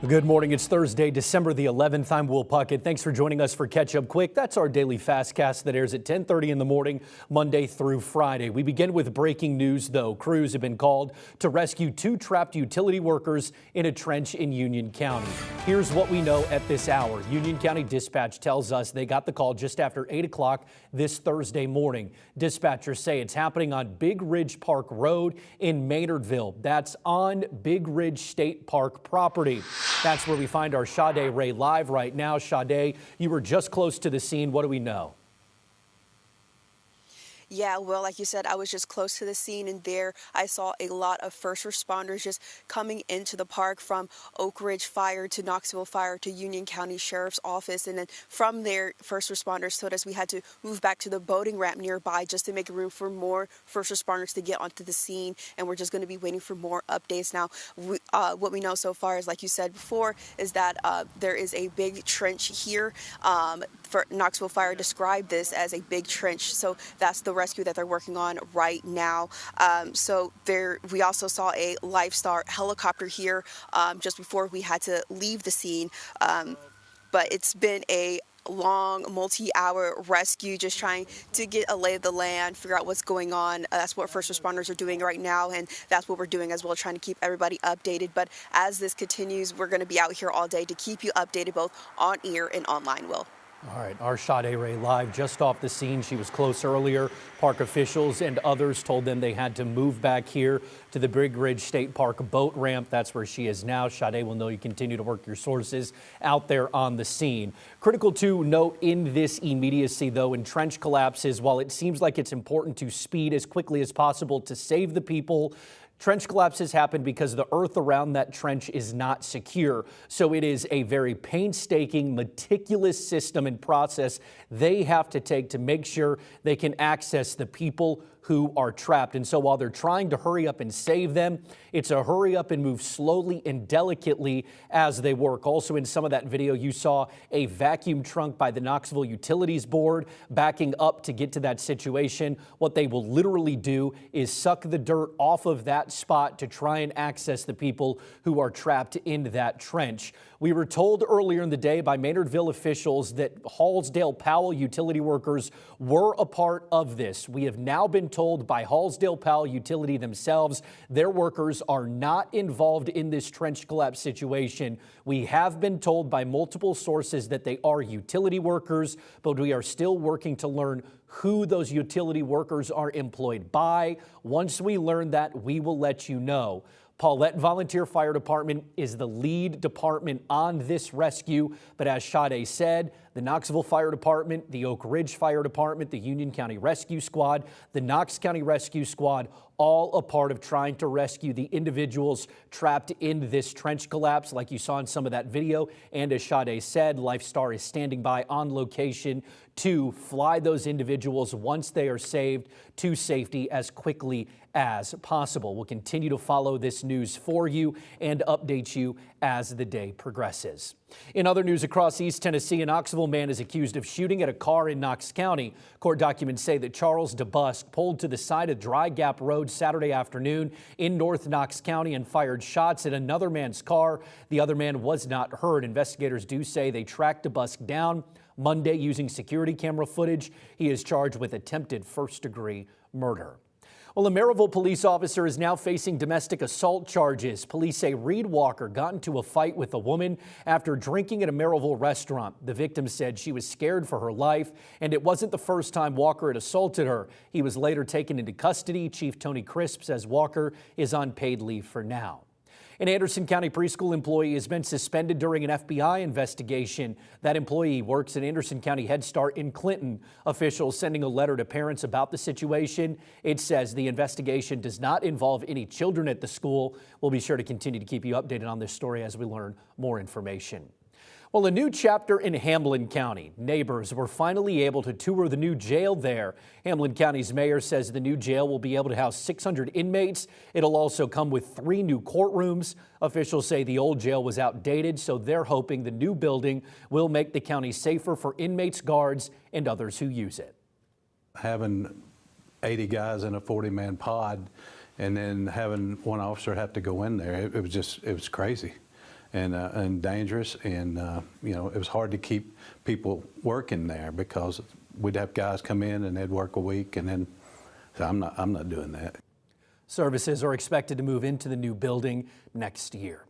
Good morning. It's Thursday, December the 11th. I'm Will Puckett. Thanks for joining us for Catch Up Quick. That's our daily fastcast that airs at 10:30 in the morning, Monday through Friday. We begin with breaking news, though. Crews have been called to rescue two trapped utility workers in a trench in Union County. Here's what we know at this hour. Union County Dispatch tells us they got the call just after 8 o'clock this Thursday morning. Dispatchers say it's happening on Big Ridge Park Road in Maynardville. That's on Big Ridge State Park property. That's where we find our Sade Ray live right now. Sade, you were just close to the scene. What do we know? Yeah, well, like you said, I was just close to the scene, and there I saw a lot of first responders just coming into the park from Oak Ridge Fire to Knoxville Fire to Union County Sheriff's Office. And then from there, first responders told us we had to move back to the boating ramp nearby just to make room for more first responders to get onto the scene. And we're just going to be waiting for more updates now. What we know so far is, like you said before, is that there is a big trench here. Knoxville Fire described this as a big trench, so that's the rescue that they're working on right now. We also saw a Lifestar helicopter here just before we had to leave the scene, but it's been a long multi-hour rescue, just trying to get a lay of the land, figure out what's going on. That's what first responders are doing right now, and that's what we're doing as well, trying to keep everybody updated. But as this continues, we're going to be out here all day to keep you updated both on air and online, Will. All right, our Sade Ray live just off the scene. She was close earlier. Park officials and others told them they had to move back here to the Big Ridge State Park boat ramp. That's where she is now. Sade will know you continue to work your sources out there on the scene. Critical to note in this immediacy, though, in trench collapses, while it seems like it's important to speed as quickly as possible to save the people, trench collapses happen because the earth around that trench is not secure. So it is a very painstaking, meticulous system and process they have to take to make sure they can access the people who are trapped. And so while they're trying to hurry up and save them, it's a hurry up and move slowly and delicately as they work. Also in some of that video, you saw a vacuum trunk by the Knoxville Utilities Board backing up to get to that situation. What they will literally do is suck the dirt off of that spot to try and access the people who are trapped in that trench. We were told earlier in the day by Maynardville officials that Hallsdale Powell utility workers were a part of this. We have now been told by Hallsdale Powell Utility themselves their workers are not involved in this trench collapse situation. We have been told by multiple sources that they are utility workers, but we are still working to learn who those utility workers are employed by. Once we learn that, we will let you know. Paulette Volunteer Fire Department is the lead department on this rescue, but as Sade said, the Knoxville Fire Department, the Oak Ridge Fire Department, the Union County Rescue Squad, the Knox County Rescue Squad, all a part of trying to rescue the individuals trapped in this trench collapse like you saw in some of that video. And as Sade said, Lifestar is standing by on location to fly those individuals once they are saved to safety as quickly as possible. We'll continue to follow this news for you and update you as the day progresses. In other news across East Tennessee, a Knoxville man is accused of shooting at a car in Knox County. Court documents say that Charles DeBusk pulled to the side of Dry Gap Road Saturday afternoon in North Knox County and fired shots at another man's car. The other man was not hurt. Investigators do say they tracked DeBusk down Monday using security camera footage. He is charged with attempted first-degree murder. Well, a Maryville police officer is now facing domestic assault charges. Police say Reed Walker got into a fight with a woman after drinking at a Maryville restaurant. The victim said she was scared for her life, and it wasn't the first time Walker had assaulted her. He was later taken into custody. Chief Tony Crisp says Walker is on paid leave for now. An Anderson County preschool employee has been suspended during an FBI investigation. That employee works at Anderson County Head Start in Clinton. Officials sending a letter to parents about the situation. It says the investigation does not involve any children at the school. We'll be sure to continue to keep you updated on this story as we learn more information. Well, a new chapter in Hamlin County. Neighbors were finally able to tour the new jail there. Hamlin County's mayor says the new jail will be able to house 600 inmates. It'll also come with 3 new courtrooms. Officials say the old jail was outdated, so they're hoping the new building will make the county safer for inmates, guards, and others who use it. Having 80 guys in a 40-man pod and then having one officer have to go in there, it was crazy. and dangerous. And, it was hard to keep people working there because we'd have guys come in and they'd work a week, and then so I'm not doing that. Services are expected to move into the new building next year.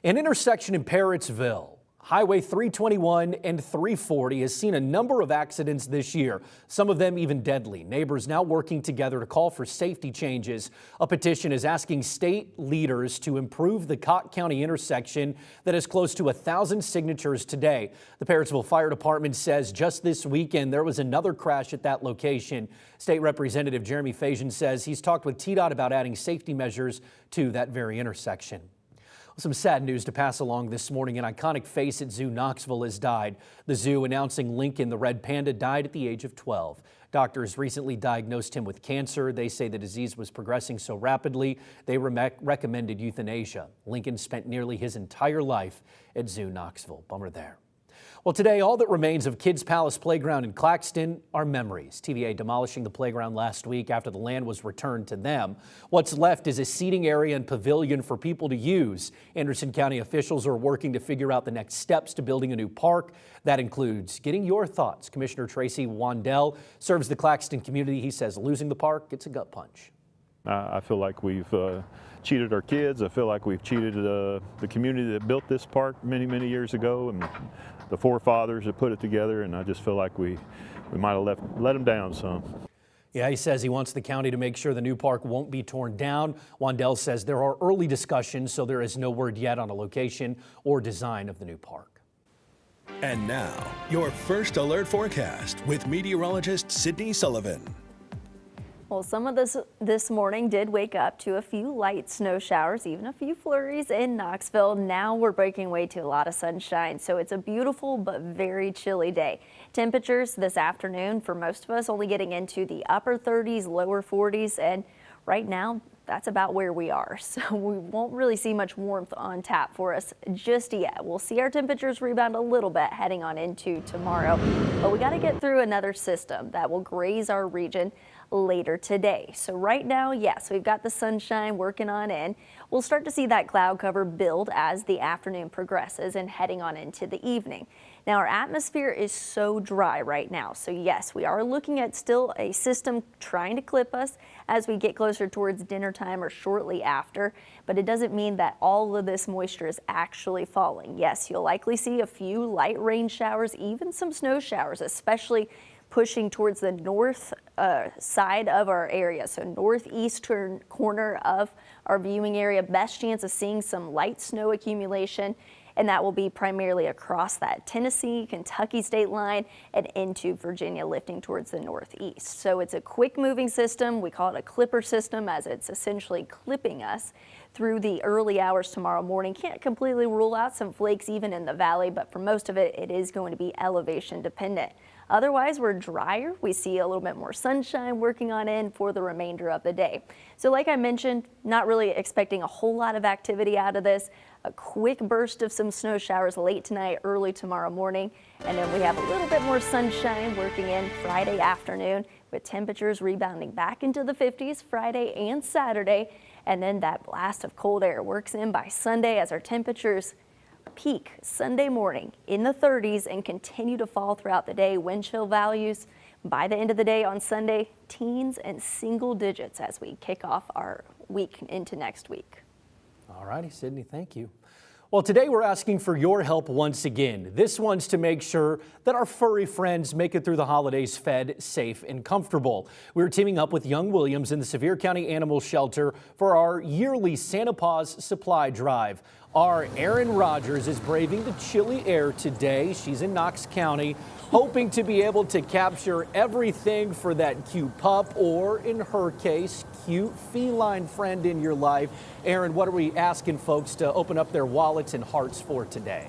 An intersection in Parrotsville, Highway 321 and 340 has seen a number of accidents this year, some of them even deadly. Neighbors now working together to call for safety changes. A petition is asking state leaders to improve the Cott County intersection that has close to 1,000 signatures today. The Parrotsville Fire Department says just this weekend there was another crash at that location. State Representative Jeremy Fajan says he's talked with TDOT about adding safety measures to that very intersection. Some sad news to pass along this morning. An iconic face at Zoo Knoxville has died. The zoo announcing Lincoln, the red panda, died at the age of 12. Doctors recently diagnosed him with cancer. They say the disease was progressing so rapidly they recommended euthanasia. Lincoln spent nearly his entire life at Zoo Knoxville. Bummer there. Well, today, all that remains of Kids Palace Playground in Claxton are memories. TVA demolishing the playground last week after the land was returned to them. What's left is a seating area and pavilion for people to use. Anderson County officials are working to figure out the next steps to building a new park. That includes getting your thoughts. Commissioner Tracy Wandell serves the Claxton community. He says losing the park, it's a gut punch. I feel like we've cheated our kids. I feel like we've cheated the community that built this park many, many years ago, and the forefathers that put it together, and I just feel like we might have let them down some. Yeah, he says he wants the county to make sure the new park won't be torn down. Wandell says there are early discussions, so there is no word yet on a location or design of the new park. And now, your first alert forecast with meteorologist Sydney Sullivan. Well, some of this morning did wake up to a few light snow showers, even a few flurries in Knoxville. Now we're breaking away to a lot of sunshine, so it's a beautiful but very chilly day. Temperatures this afternoon for most of us only getting into the upper 30s, lower 40s, and right now that's about where we are. So we won't really see much warmth on tap for us just yet. We'll see our temperatures rebound a little bit heading on into tomorrow, but we got to get through another system that will graze our region later today. So right now, yes, we've got the sunshine working on in. We'll start to see that cloud cover build as the afternoon progresses and heading on into the evening. Now our atmosphere is so dry right now. So yes, we are looking at still a system trying to clip us as we get closer towards dinner time or shortly after, but it doesn't mean that all of this moisture is actually falling. Yes, you'll likely see a few light rain showers, even some snow showers, especially pushing towards the north side of our area, so northeastern corner of our viewing area. Best chance of seeing some light snow accumulation, and that will be primarily across that Tennessee, Kentucky state line and into Virginia, lifting towards the northeast. So it's a quick moving system. We call it a clipper system as it's essentially clipping us through the early hours tomorrow morning. Can't completely rule out some flakes even in the valley, but for most of it, it is going to be elevation dependent. Otherwise, we're drier. We see a little bit more sunshine working on in for the remainder of the day. So like I mentioned, not really expecting a whole lot of activity out of this. A quick burst of some snow showers late tonight, early tomorrow morning. And then we have a little bit more sunshine working in Friday afternoon with temperatures rebounding back into the 50s Friday and Saturday. And then that blast of cold air works in by Sunday as our temperatures peak Sunday morning in the 30s and continue to fall throughout the day. Wind chill values by the end of the day on Sunday, teens and single digits as we kick off our week into next week. All righty, Sydney, thank you. Well, today we're asking for your help once again. This one's to make sure that our furry friends make it through the holidays fed, safe, and comfortable. We're teaming up with Young Williams in the Sevier County Animal Shelter for our yearly Santa Paws supply drive. Our Erin Rogers is braving the chilly air today. She's in Knox County, hoping to be able to capture everything for that cute pup, or in her case, cute feline friend in your life. Erin, what are we asking folks to open up their wallets and hearts for today?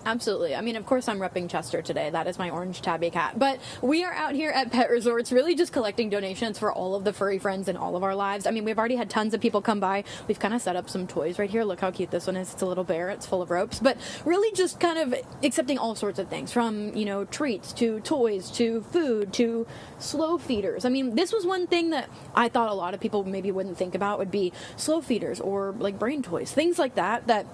Absolutely. I mean, of course, I'm repping Chester today. That is my orange tabby cat. But we are out here at Pet Resorts really just collecting donations for all of the furry friends in all of our lives. I mean, we've already had tons of people come by. We've kind of set up some toys right here. Look how cute this one is. It's a little bear. It's full of ropes. But really just kind of accepting all sorts of things from, you know, treats to toys to food to slow feeders. I mean, this was one thing that I thought a lot of people maybe wouldn't think about would be slow feeders or like brain toys, things like that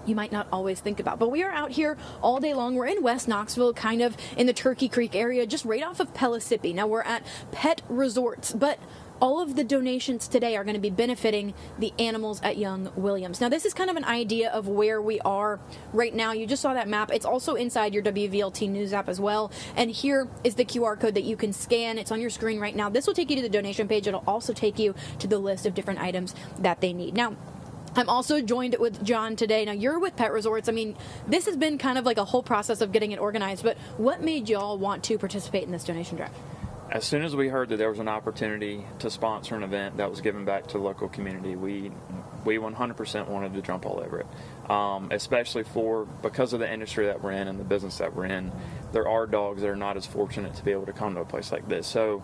you might not always think about. But we are out here all day long. We're in West Knoxville, kind of in the Turkey Creek area, just right off of Pellissippi. Now we're at Pet Resorts, but all of the donations today are going to be benefiting the animals at Young Williams. Now this is kind of an idea of where we are right now. You just saw that map. It's also inside your WVLT News app as well. And here is the QR code that you can scan. It's on your screen right now. This will take you to the donation page. It'll also take you to the list of different items that they need. Now, I'm also joined with John today. Now, you're with Pet Resorts. I mean, this has been kind of like a whole process of getting it organized, but what made y'all want to participate in this donation drive? As soon as we heard that there was an opportunity to sponsor an event that was given back to the local community, we 100% wanted to jump all over it, especially because of the industry that we're in and the business that we're in. There are dogs that are not as fortunate to be able to come to a place like this. So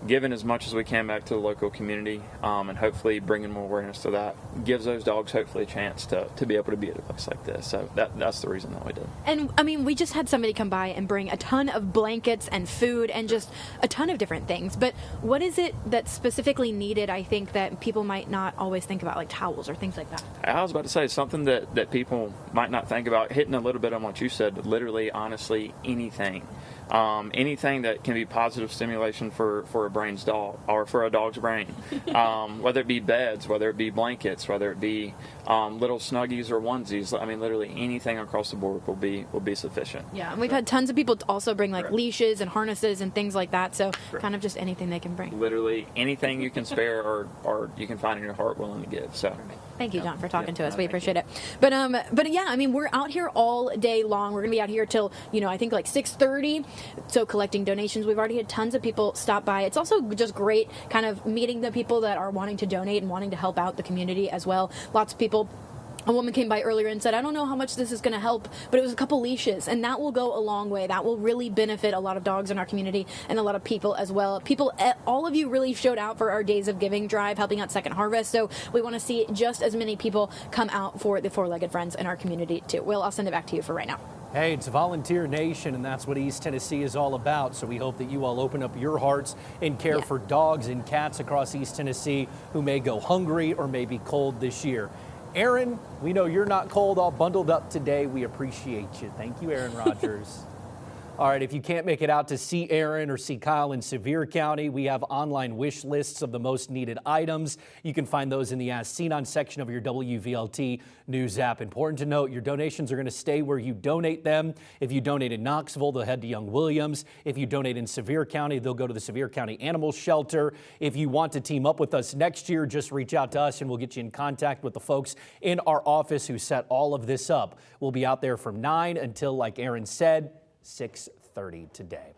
giving as much as we can back to the local community and hopefully bringing more awareness to that gives those dogs hopefully a chance to be able to be at a place like this. So that's the reason that we did. And I mean, we just had somebody come by and bring a ton of blankets and food and just a ton of different things. But what is it that's specifically needed, I think, that people might not always think about, like towels or things like that? I was about to say something that people might not think about, hitting a little bit on what you said, but literally, honestly, anything. Anything that can be positive stimulation for a brain's dog or for a dog's brain, whether it be beds, whether it be blankets, whether it be little snuggies or onesies. I mean, literally anything across the board will be sufficient. Yeah, and we've had tons of people also bring like leashes and harnesses and things like that. So kind of just anything they can bring. Literally anything you can spare or you can find in your heart willing to give. So. Thank you, John, for talking to us. We appreciate it. But yeah, I mean, we're out here all day long. We're going to be out here till, I think like 6:30. So collecting donations. We've already had tons of people stop by. It's also just great kind of meeting the people that are wanting to donate and wanting to help out the community as well. Lots of people. A woman came by earlier and said, I don't know how much this is going to help, but it was a couple leashes, and that will go a long way. That will really benefit a lot of dogs in our community and a lot of people as well. All of you really showed out for our Days of Giving drive, helping out Second Harvest, so we want to see just as many people come out for the four-legged friends in our community, too. Will, I'll send it back to you for right now. Hey, it's a volunteer nation, and that's what East Tennessee is all about. So we hope that you all open up your hearts and care for dogs and cats across East Tennessee who may go hungry or may be cold this year. Aaron, we know you're not cold, all bundled up today. We appreciate you. Thank you, Aaron Rodgers. All right, if you can't make it out to see Aaron or see Kyle in Sevier County, we have online wish lists of the most needed items. You can find those in the As Seen On section of your WVLT News app. Important to note, your donations are going to stay where you donate them. If you donate in Knoxville, they'll head to Young Williams. If you donate in Sevier County, they'll go to the Sevier County Animal Shelter. If you want to team up with us next year, just reach out to us and we'll get you in contact with the folks in our office who set all of this up. We'll be out there from 9 until, like Aaron said, 6:30 today.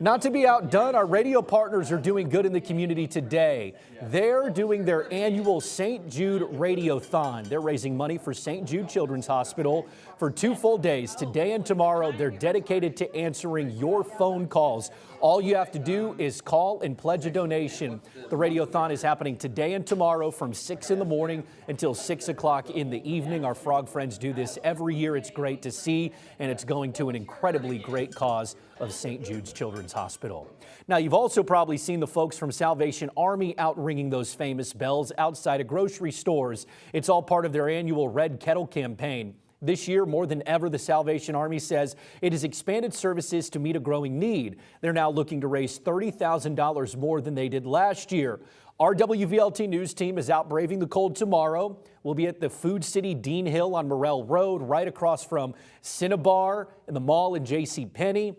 Not to be outdone, our radio partners are doing good in the community today. They're doing their annual St. Jude Radiothon. They're raising money for St. Jude Children's Hospital for 2 full days. Today and tomorrow, they're dedicated to answering your phone calls. All you have to do is call and pledge a donation. The Radiothon is happening today and tomorrow from 6 in the morning until 6 o'clock in the evening. Our frog friends do this every year. It's great to see, and it's going to an incredibly great cause of St. Jude's Children's Hospital. Now, you've also probably seen the folks from Salvation Army out ringing those famous bells outside of grocery stores. It's all part of their annual Red Kettle campaign. This year, more than ever, the Salvation Army says it has expanded services to meet a growing need. They're now looking to raise $30,000 more than they did last year. Our WVLT News team is out braving the cold tomorrow. We'll be at the Food City Dean Hill on Morrell Road, right across from Cinnabar and the mall in JCPenney.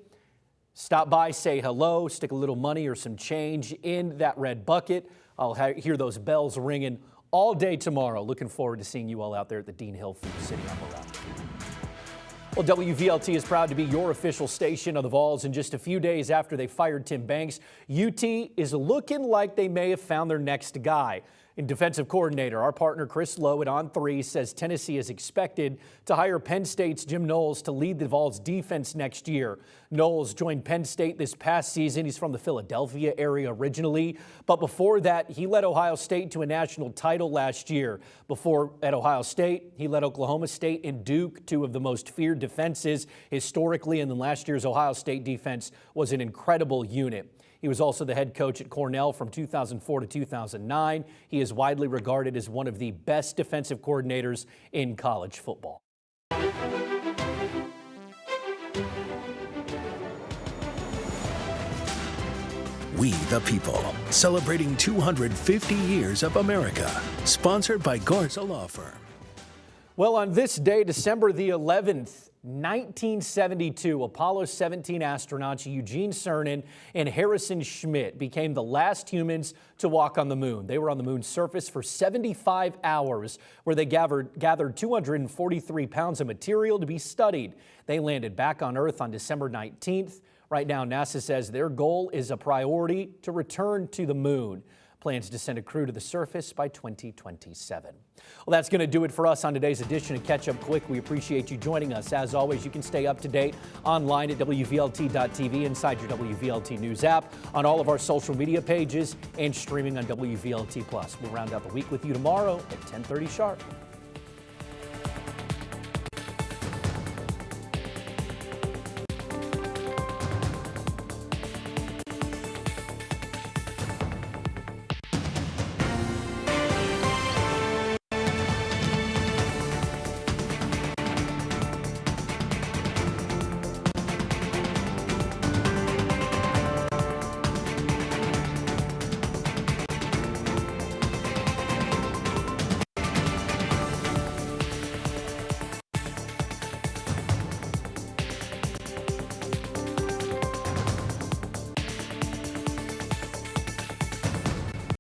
Stop by, say hello, stick a little money or some change in that red bucket. I'll hear those bells ringing all day tomorrow. Looking forward to seeing you all out there at the Dean Hill Food City on Morrell. Well, WVLT is proud to be your official station of the Vols. And just a few days after they fired Tim Banks, UT is looking like they may have found their next guy. And defensive coordinator, our partner Chris Lowe at On3 says Tennessee is expected to hire Penn State's Jim Knowles to lead the Vols defense next year. Knowles joined Penn State this past season. He's from the Philadelphia area originally, but before that, he led Ohio State to a national title last year. Before at Ohio State, he led Oklahoma State and Duke, two of the most feared defenses historically, and then last year's Ohio State defense was an incredible unit. He was also the head coach at Cornell from 2004 to 2009. He is widely regarded as one of the best defensive coordinators in college football. We the People, celebrating 250 years of America. Sponsored by Garza Law Firm. Well, on this day, December the 11th, 1972, Apollo 17 astronauts Eugene Cernan and Harrison Schmitt became the last humans to walk on the moon. They were on the moon's surface for 75 hours, where they gathered 243 pounds of material to be studied. They landed back on Earth on December 19th. Right now, NASA says their goal is a priority to return to the moon. Plans to send a crew to the surface by 2027. Well, that's going to do it for us on today's edition of Catch Up Quick. We appreciate you joining us. As always, you can stay up to date online at WVLT.tv, inside your WVLT News app, on all of our social media pages, and streaming on WVLT+. We'll round out the week with you tomorrow at 10:30 sharp.